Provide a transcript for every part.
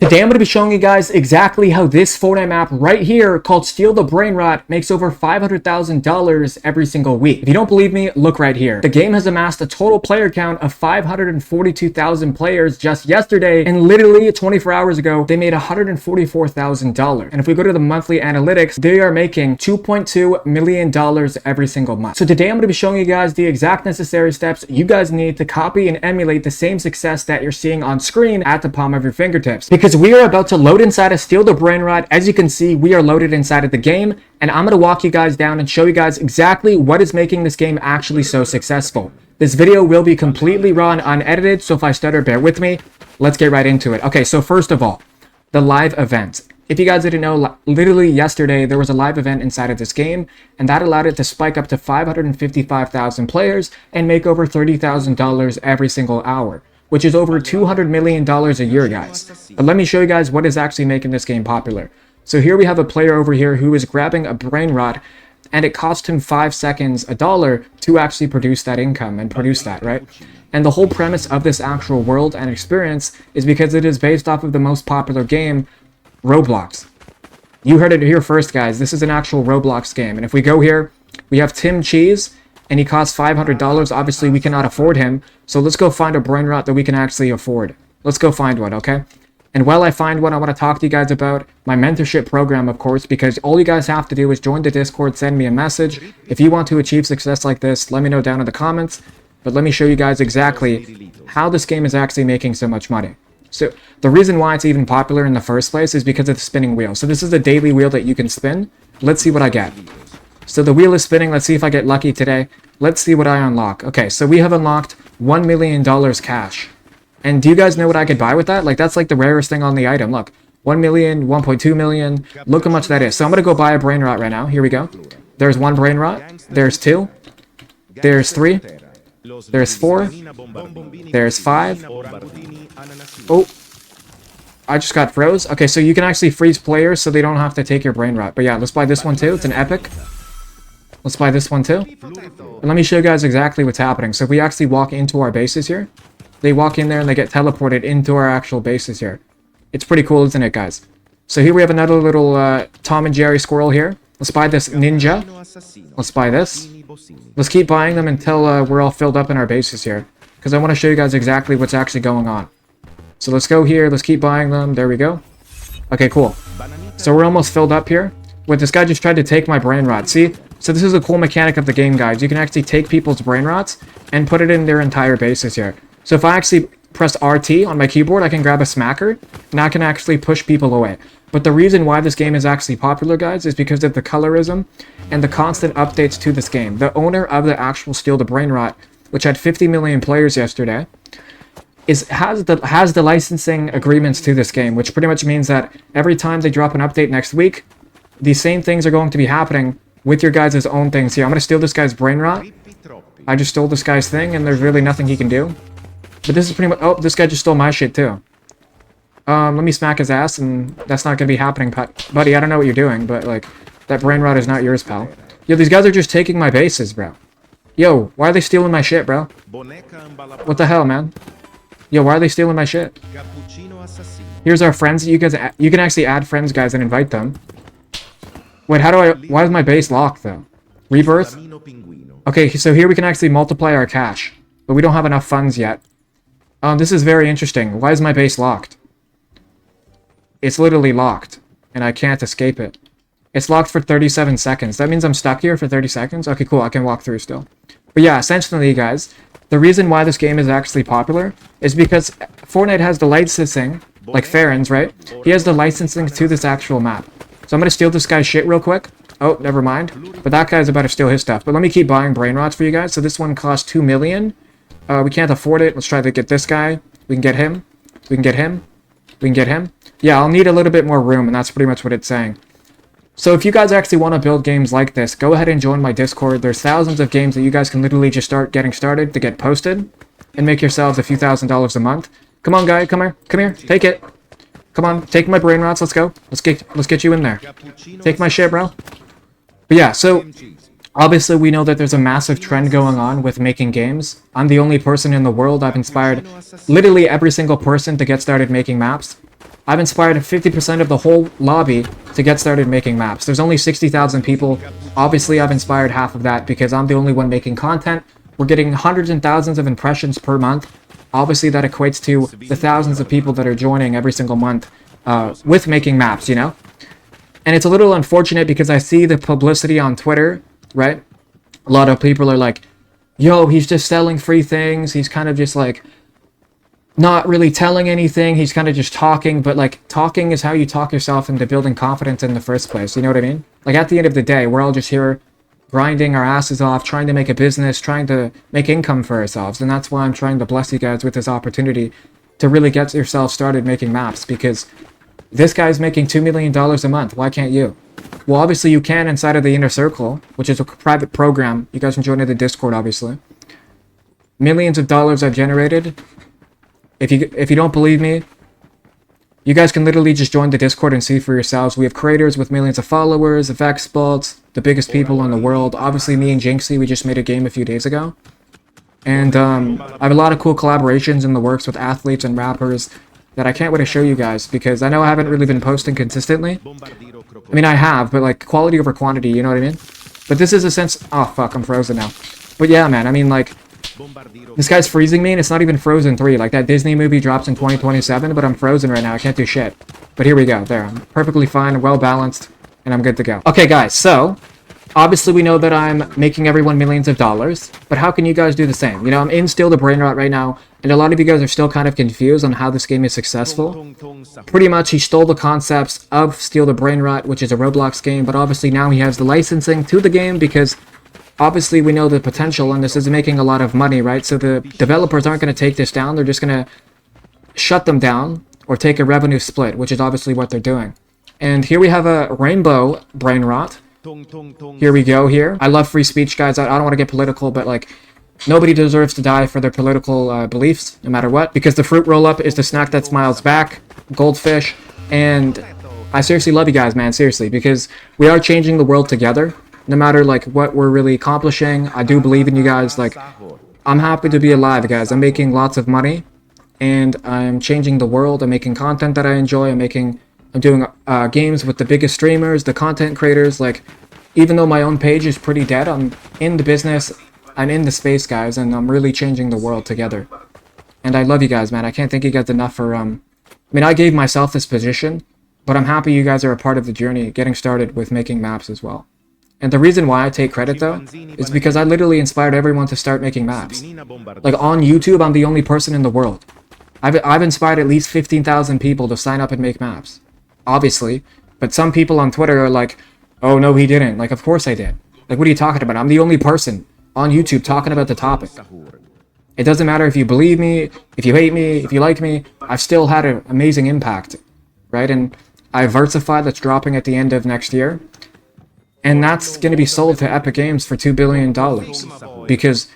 Today I'm going to be showing you guys exactly how this Fortnite map right here called Steal the Brainrot makes over $500,000 every single week. If you don't believe me, look right here. The game has amassed a total player count of 542,000 players just yesterday, and literally 24 hours ago they made $144,000. And if we go to the monthly analytics, they are making $2.2 million every single month. So today I'm going to be showing you guys the exact necessary steps you guys need to copy and emulate the same success that you're seeing on screen at the palm of your fingertips. Because we are about to load inside of Steal the Brainrot. As you can see, we are loaded inside of the game, and I'm going to walk you guys down and show you guys exactly what is making this game actually so successful. This video will be completely raw and unedited, so if I stutter, bear with me. Let's get right into it. Okay, so first of all, the live event. If you guys didn't know, literally yesterday there was a live event inside of this game, and that allowed it to spike up to 555,000 players and make over $30,000 every single hour, which is over $200 million a year, guys. But let me show you guys what is actually making this game popular. So here we have a player over here who is grabbing a Brainrot, and it cost him 5 seconds, $1, to actually produce that income and produce that, right? And the whole premise of this actual world and experience is because it is based off of the most popular game, Roblox. You heard it here first, guys. This is an actual Roblox game. And if we go here, we have Tim Cheese, and he costs $500. Obviously, we cannot afford him. So let's go find a Brainrot that we can actually afford. Let's go find one, okay? And while I find one, I want to talk to you guys about my mentorship program, of course, because all you guys have to do is join the Discord, send me a message. If you want to achieve success like this, let me know down in the comments. But let me show you guys exactly how this game is actually making so much money. So the reason why it's even popular in the first place is because of the spinning wheel. So this is a daily wheel that you can spin. Let's see what I get. So the wheel is spinning. Let's see if I get lucky today. Let's see what I unlock. Okay, so we have unlocked $1 million cash. And do you guys know what I could buy with that? Like, that's like the rarest thing on the item. Look, 1 million, 1.2 million. Look how much that is. So I'm going to go buy a Brainrot right now. Here we go. There's one Brainrot. There's two. There's three. There's four. There's five. Oh, I just got froze. Okay, so you can actually freeze players so they don't have to take your Brainrot. But yeah, let's buy this one too. It's an epic. Let's buy this one too. And let me show you guys exactly what's happening. So if we actually walk into our bases here, they walk in there and they get teleported into our actual bases here. It's pretty cool, isn't it, guys? So here we have another little Tom and Jerry squirrel here. Let's buy this ninja. Let's buy this. Let's keep buying them until we're all filled up in our bases here, because I want to show you guys exactly what's actually going on. So let's go here. Let's keep buying them. There we go. Okay, cool. So we're almost filled up here. Wait, this guy just tried to take my Brainrot. See? So this is a cool mechanic of the game, guys. You can actually take people's Brainrots and put it in their entire bases here. So if I actually press RT on my keyboard, I can grab a smacker, and I can actually push people away. But the reason why this game is actually popular, guys, is because of the colorism and the constant updates to this game. The owner of the actual Steal the Brainrot, which had 50 million players yesterday, has the licensing agreements to this game, which pretty much means that every time they drop an update next week, these same things are going to be happening with your guys' own things here. I'm going to steal this guy's Brainrot. I just stole this guy's thing, and there's really nothing he can do. But this is pretty much... Oh, this guy just stole my shit, too. Let me smack his ass, and that's not going to be happening, buddy. I don't know what you're doing, but, like, that Brainrot is not yours, pal. Yo, these guys are just taking my bases, bro. Yo, why are they stealing my shit, bro? What the hell, man? Yo, why are they stealing my shit? Here's our friends. You can actually add friends, guys, and invite them. Wait, why is my base locked, though? Rebirth? Okay, so here we can actually multiply our cash, but we don't have enough funds yet. This is very interesting. Why is my base locked? It's literally locked, and I can't escape it. It's locked for 37 seconds. That means I'm stuck here for 30 seconds? Okay, cool. I can walk through still. But yeah, essentially, guys, the reason why this game is actually popular is because Fortnite has the licensing, like Farron's, right? He has the licensing to this actual map. So I'm going to steal this guy's shit real quick. Oh, never mind. But that guy's about to steal his stuff. But let me keep buying Brainrots for you guys. So this one costs 2 million. We can't afford it. Let's try to get this guy. We can get him. We can get him. We can get him. Yeah, I'll need a little bit more room, and that's pretty much what it's saying. So if you guys actually want to build games like this, go ahead and join my Discord. There's thousands of games that you guys can literally just start getting started to get posted and make yourselves a few $1,000s a month. Come on, guy. Come here. Come here. Take it. Come on. Take my Brainrots. Let's go. Let's get you in there. Take my shit, bro. But yeah, so obviously we know that there's a massive trend going on with making games. I'm the only person in the world. I've inspired literally every single person to get started making maps. I've inspired 50% of the whole lobby to get started making maps. There's only 60,000 people. Obviously, I've inspired half of that because I'm the only one making content. We're getting hundreds and thousands of impressions per month. Obviously, that equates to the thousands of people that are joining every single month with making maps, you know? And it's a little unfortunate because I see the publicity on Twitter, right? A lot of people are like, yo, he's just selling free things. He's kind of just like not really telling anything. He's kind of just talking, but like talking is how you talk yourself into building confidence in the first place. You know what I mean? Like at the end of the day, we're all just here grinding our asses off, trying to make a business, trying to make income for ourselves. And that's why I'm trying to bless you guys with this opportunity to really get yourself started making maps, because this guy's making $2 million a month. Why can't you? Well, obviously you can inside of the Inner Circle, which is a private program. You guys can join in the Discord, obviously. Millions of dollars I've generated. If you don't believe me, you guys can literally just join the Discord and see for yourselves. We have creators with millions of followers, of experts, the biggest people in the world. Obviously, me and Jinxie, we just made a game a few days ago. And I have a lot of cool collaborations in the works with athletes and rappers that I can't wait to show you guys, because I know I haven't really been posting consistently. I mean, I have, but like quality over quantity, you know what I mean? But this is a sense... Oh, fuck, I'm frozen now. But yeah, man, I mean, like... This guy's freezing me, and it's not even Frozen 3. Like, that Disney movie drops in 2027, but I'm frozen right now. I can't do shit. But here we go. There. I'm perfectly fine, well-balanced, and I'm good to go. Okay, guys, so... Obviously, we know that I'm making everyone millions of dollars, but how can you guys do the same? You know, I'm in Steal the Brainrot right now, and a lot of you guys are still kind of confused on how this game is successful. Pretty much, he stole the concepts of Steal the Brainrot, which is a Roblox game, but obviously now he has the licensing to the game because... Obviously, we know the potential, and this is making a lot of money, right? So the developers aren't going to take this down. They're just going to shut them down or take a revenue split, which is obviously what they're doing. And here we have a rainbow Brainrot. Here we go here. I love free speech, guys. I don't want to get political, but, like, nobody deserves to die for their political beliefs, no matter what. Because the fruit roll-up is the snack that smiles back, goldfish, and I seriously love you guys, man, seriously, because we are changing the world together. No matter, like, what we're really accomplishing, I do believe in you guys. Like, I'm happy to be alive, guys. I'm making lots of money, and I'm changing the world. I'm making content that I enjoy. I'm doing games with the biggest streamers, the content creators. Like, even though my own page is pretty dead, I'm in the business. I'm in the space, guys, and I'm really changing the world together. And I love you guys, man. I can't thank you guys enough for, I mean, I gave myself this position, but I'm happy you guys are a part of the journey, getting started with making maps as well. And the reason why I take credit, though, is because I literally inspired everyone to start making maps. Like, on YouTube, I'm the only person in the world. I've inspired at least 15,000 people to sign up and make maps. Obviously. But some people on Twitter are like, oh, no, he didn't. Like, of course I did. Like, what are you talking about? I'm the only person on YouTube talking about the topic. It doesn't matter if you believe me, if you hate me, if you like me. I've still had an amazing impact, right? And I have Versify that's dropping at the end of next year. And that's going to be sold to Epic Games for $2 billion. Because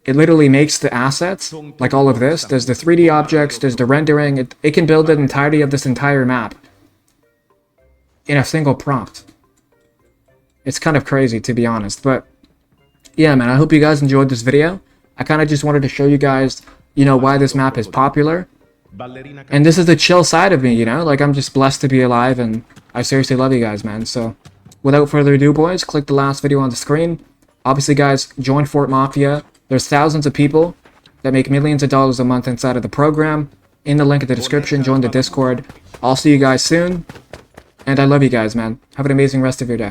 it literally makes the assets, like all of this. There's the 3D objects, there's the rendering. It can build the entirety of this entire map in a single prompt. It's kind of crazy, to be honest. But, yeah, man, I hope you guys enjoyed this video. I kind of just wanted to show you guys, you know, why this map is popular. And this is the chill side of me, you know? Like, I'm just blessed to be alive, and I seriously love you guys, man. So... without further ado, boys, click the last video on the screen. Obviously, guys, join Fort Mafia. There's thousands of people that make millions of dollars a month inside of the program. In the link in the description, join the Discord. I'll see you guys soon. And I love you guys, man. Have an amazing rest of your day.